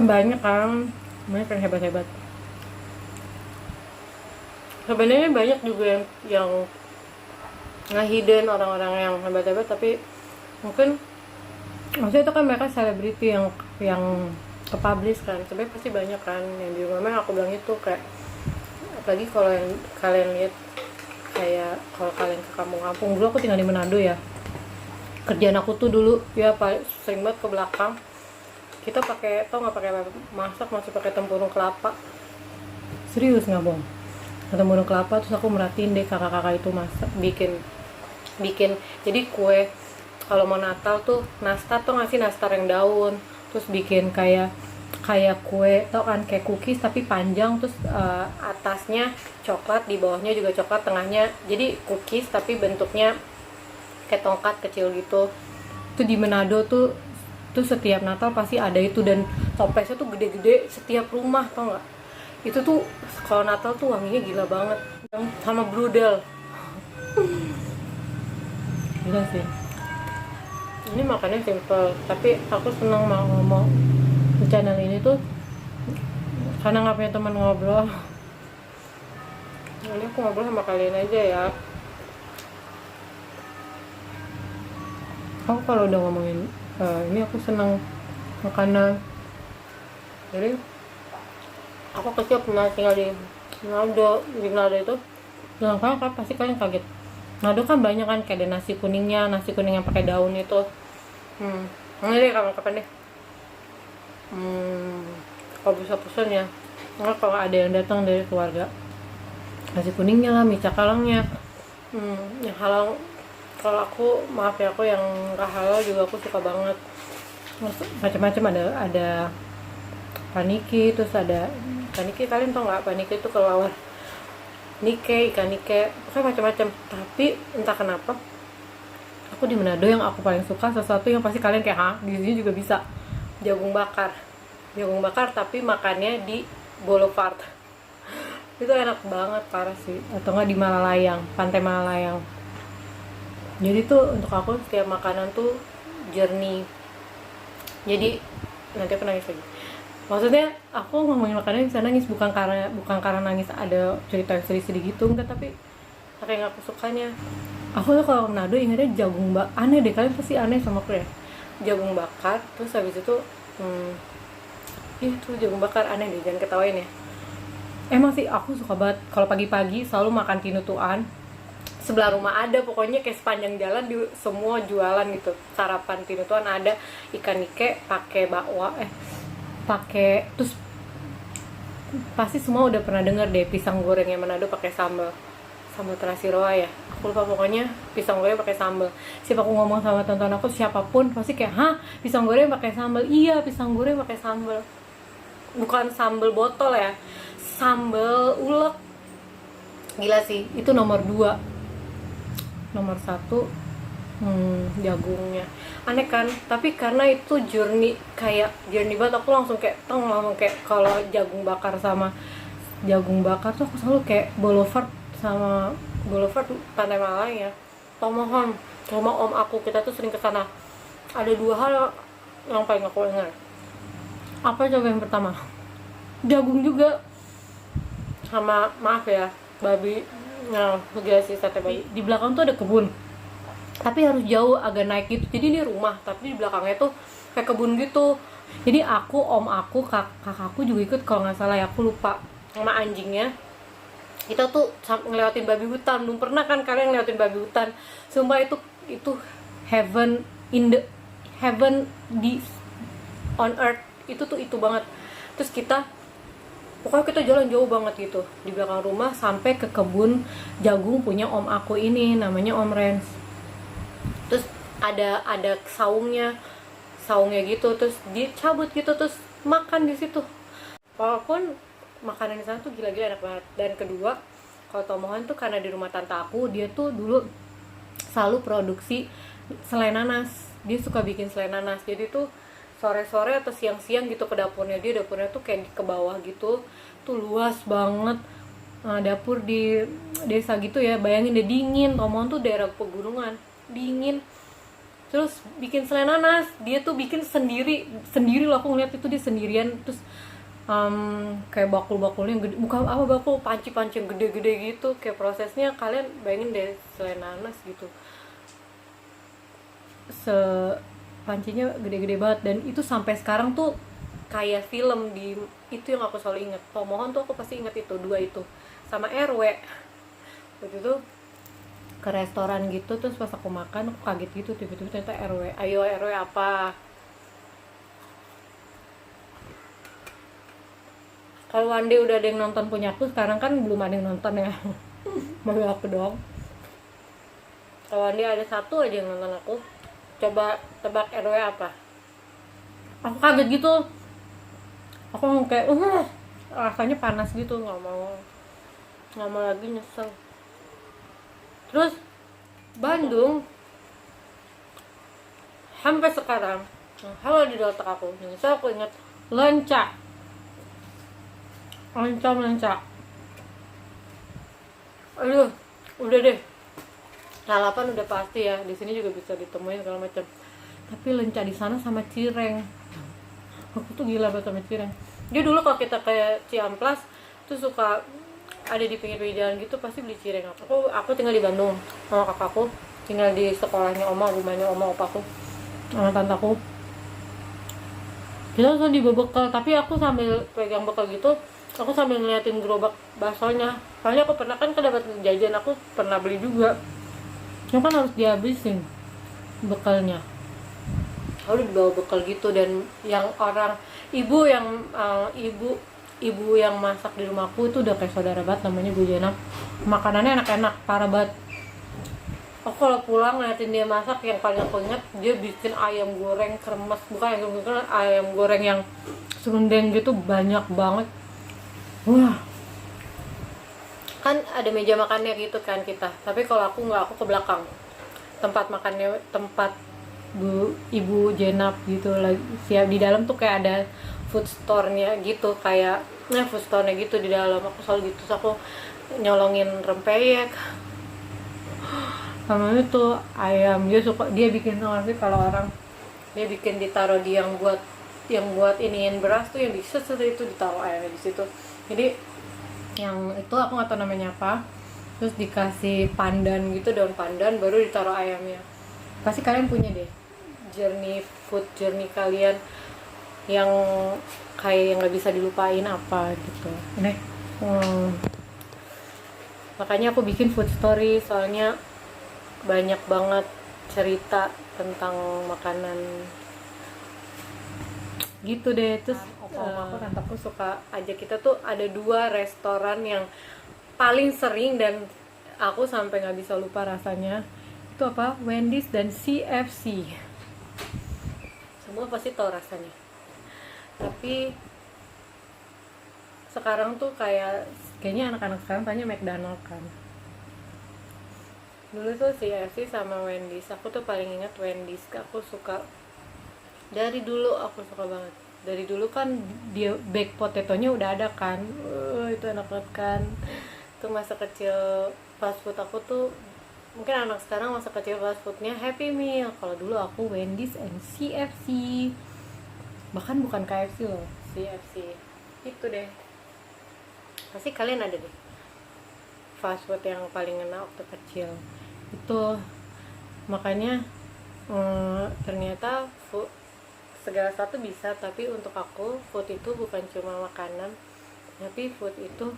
banyak kan, banyak yang hebat-hebat. Sebenarnya banyak juga yang ngehidden orang-orang yang hebat-hebat, tapi mungkin maksudnya itu kan mereka selebriti yang ke-publish kan. Sebenarnya pasti banyak kan yang di rumah. Memang aku bilang itu kayak, apalagi kalau yang kalian lihat, kayak kalau kalian ke kampung-kampung. Dulu aku tinggal di Manado ya, kerjaan aku tuh dulu ya sering banget ke belakang. Kita pakai, tau nggak, pakai masak masih pakai tempurung kelapa. Serius nggak bohong, tempurung kelapa. Terus aku merhatiin deh kakak-kakak itu masak, bikin jadi kue. Kalau mau Natal tuh nastar tuh ngasih nastar yang daun, terus bikin kayak kue, tau kan, kayak cookies tapi panjang. Terus atasnya coklat, di bawahnya juga coklat, tengahnya jadi cookies tapi bentuknya kayak tongkat kecil gitu. Itu di Manado tuh setiap Natal pasti ada itu, dan toplesnya tuh gede-gede setiap rumah, tau nggak. Itu tuh kalau Natal tuh wanginya gila banget, sama brudel. Gila sih. Ini makannya simple, tapi aku seneng mau ngomong di channel ini tuh karena nggak punya teman ngobrol. Ini aku ngobrol sama kalian aja ya. Aku kalau udah ngomongin ini aku seneng makanan. Jadi aku kecil pernah tinggal di Manado. Di Manado itu, dengan kalian kan pasti kalian kaget. Manado kan banyak kan, kayak ada nasi kuning yang pakai daun itu. Ini deh kapan-kapan deh. Kalau bisa pesan ya. Nggak, kalau ada yang datang dari keluarga, nasi kuningnya lah, mie cakalangnya. Yang halal, kalau aku, maaf ya, aku yang nggak halal juga aku suka banget. Macam-macam, ada paniki, terus ada paniki, kalian tau nggak paniki itu kelawar nike, ikan nike, pokoknya macam-macam. Tapi entah kenapa aku di Manado yang aku paling suka sesuatu yang pasti kalian kayak, di sini juga bisa, jagung bakar tapi makannya di Boulevard. Itu enak banget, parah sih. Atau nggak di Malalayang, pantai Malalayang. Jadi tuh untuk aku setiap makanan tuh journey. Jadi nanti aku nangis lagi. Maksudnya aku ngomongin makanan bisa nangis, bukan karena nangis ada cerita yang sedih-sedih gitu, enggak, tapi saking aku sukanya. Aku tuh kalau Manado ingatnya jagung bakar. Aneh deh, kalian pasti aneh sama aku ya. Jagung bakar, terus habis itu itu jagung bakar, aneh deh, jangan ketawain ya. Emang sih aku suka banget kalau pagi-pagi selalu makan tinutuan. Sebelah rumah ada, pokoknya kayak sepanjang jalan di semua jualan gitu. Sarapan tinutuan ada, ikan nike pakai bakwa, terus pasti semua udah pernah denger deh pisang gorengnya Manado pakai sambal terasi roa ya, aku lupa, pokoknya pisang goreng pakai sambal. Siapa aku ngomong sama tonton aku, siapapun pasti kayak, hah, pisang goreng pakai sambal? Iya, pisang goreng pakai sambal, bukan sambal botol ya, sambal ulek. Gila sih, itu nomor 2. Nomor 1 jagungnya. Aneh kan, tapi karena itu journey banget, aku langsung kayak kalau jagung bakar tuh aku selalu kayak Boulevard Pantai Malang ya. Tomohon sama om aku, kita tuh sering kesana. Ada 2 hal yang paling aku ingat. Apa coba yang pertama? Jagung juga, sama, maaf ya, babi. Nah, gila sih, sate babi. Di belakang tuh ada kebun, tapi harus jauh, agak naik gitu. Jadi ini rumah, tapi di belakangnya tuh kayak kebun gitu. Jadi aku, om aku, kakakku juga ikut kalau nggak salah ya, aku lupa, sama anjingnya. Kita tuh ngelewatin babi hutan. Belum pernah kan kalian ngelewatin babi hutan? Sumpah itu heaven di on earth. Itu banget. Terus pokoknya kita jalan jauh banget gitu di belakang rumah sampai ke kebun jagung punya om aku ini, namanya Om Rens. Terus ada saungnya gitu, terus dicabut gitu, terus makan di situ. Walaupun makanan di sana tuh gila-gila enak banget. Dan kedua, kalau Tomohon tuh karena di rumah tante aku, dia tuh dulu selalu produksi selai nanas. Dia suka bikin selai nanas. Jadi tuh sore-sore atau siang-siang gitu ke dapurnya dia. Dapurnya tuh kayak ke bawah gitu, tuh luas banget. Dapur di desa gitu ya, bayangin deh, dingin. Tomohon tuh daerah pegunungan, dingin. terus bikin selai nanas. Dia tuh bikin sendiri loh, aku ngeliat itu dia sendirian. Terus kayak bakul-bakulnya yang gede, bukan apa, bakul panci-panci yang gede-gede gitu. Kayak prosesnya kalian bayangin deh, selai nanas gitu, pancinya gede-gede banget. Dan itu sampai sekarang tuh kayak film di itu yang aku selalu inget. Pomohon tuh aku pasti inget itu dua itu, sama RW. Waktu itu ke restoran gitu, terus pas aku makan aku kaget gitu, tiba-tiba ternyata RW. Ayo RW apa? Kalau one day udah ada yang nonton punya aku, sekarang kan belum ada yang nonton ya. Baru aku doang. Kalau one day ada satu aja yang nonton aku, coba tebak RW apa? Aku kaget gitu, aku kayak rasanya panas gitu, nggak mau lagi, nyesel. Terus Bandung sampai sekarang hal di otak aku, nyesel aku ingat lenca. Aduh, udah deh, lalapan udah pasti ya, di sini juga bisa ditemuin segala macam. Tapi lenca di sana sama cireng, aku tuh gila banget sama cireng. Dia dulu kalau kita kayak Ciamplas tuh suka ada di pinggir-pinggir jalan gitu, pasti beli cireng. Aku tinggal di Bandung sama kakakku, tinggal di sekolahnya oma, rumahnya oma, opaku, sama tantaku. Kita langsung dibawa bekal, tapi aku sambil pegang bekal gitu, aku sambil ngeliatin gerobak baksonya. Soalnya aku pernah kan dapat jajan, aku pernah beli juga. Cuma kan harus dihabisin bekalnya. Aku dibawa bekal gitu, dan yang orang ibu yang masak di rumahku itu udah kayak saudara banget, namanya Bu Jenap. Makanannya enak-enak parah banget. Aku kalau pulang ngeliatin dia masak, yang paling aku ingat dia bikin ayam goreng kremes, bukan ayam goreng yang serundeng gitu, banyak banget. Wah, kan ada meja makannya gitu kan kita, tapi kalau aku nggak, aku ke belakang tempat makannya, tempat Ibu Jenap gitu lagi siap. Di dalam tuh kayak ada food store-nya gitu, kayak food store-nya gitu di dalam. Aku selalu gitu, so aku nyolongin rempeyek sama itu ayam. Dia bikin sih, kalau orang dia bikin ditaruh di yang buat iniin beras tuh, yang di itu ditaruh ayamnya di situ. Jadi yang itu aku nggak tahu namanya apa, terus dikasih pandan gitu, daun pandan, baru ditaruh ayamnya. Pasti kalian punya deh food journey kalian yang kayak yang nggak bisa dilupain apa gitu. Makanya aku bikin food story, soalnya banyak banget cerita tentang makanan gitu deh. Terus aku tantaku suka aja, kita tuh ada 2 restoran yang paling sering dan aku sampai nggak bisa lupa rasanya. Itu apa? Wendy's dan CFC. Semua pasti tahu rasanya. Tapi sekarang tuh kayaknya anak-anak sekarang tanya McDonald kan. Dulu tuh CFC sama Wendy's. Aku tuh paling ingat Wendy's. Aku suka dari dulu, aku suka banget. Dari dulu kan dia baked potatonya udah ada kan. Itu enak banget kan. Itu masa kecil fast food aku tuh. Mungkin anak sekarang masa kecil fast foodnya Happy Meal. Kalau dulu aku Wendy's and CFC. Bahkan bukan KFC loh, CFC. Itu deh. Pasti kalian ada deh fast food yang paling enak waktu kecil. Itu makanya ternyata food, segala sesuatu bisa, tapi untuk aku food itu bukan cuma makanan, tapi food itu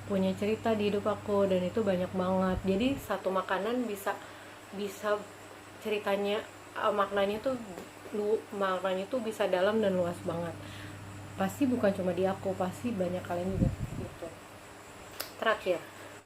punya cerita di hidup aku, dan itu banyak banget. Jadi satu makanan bisa ceritanya, maknanya tuh bisa dalam dan luas banget. Pasti bukan cuma di aku, pasti banyak kalian juga gitu. Terakhir,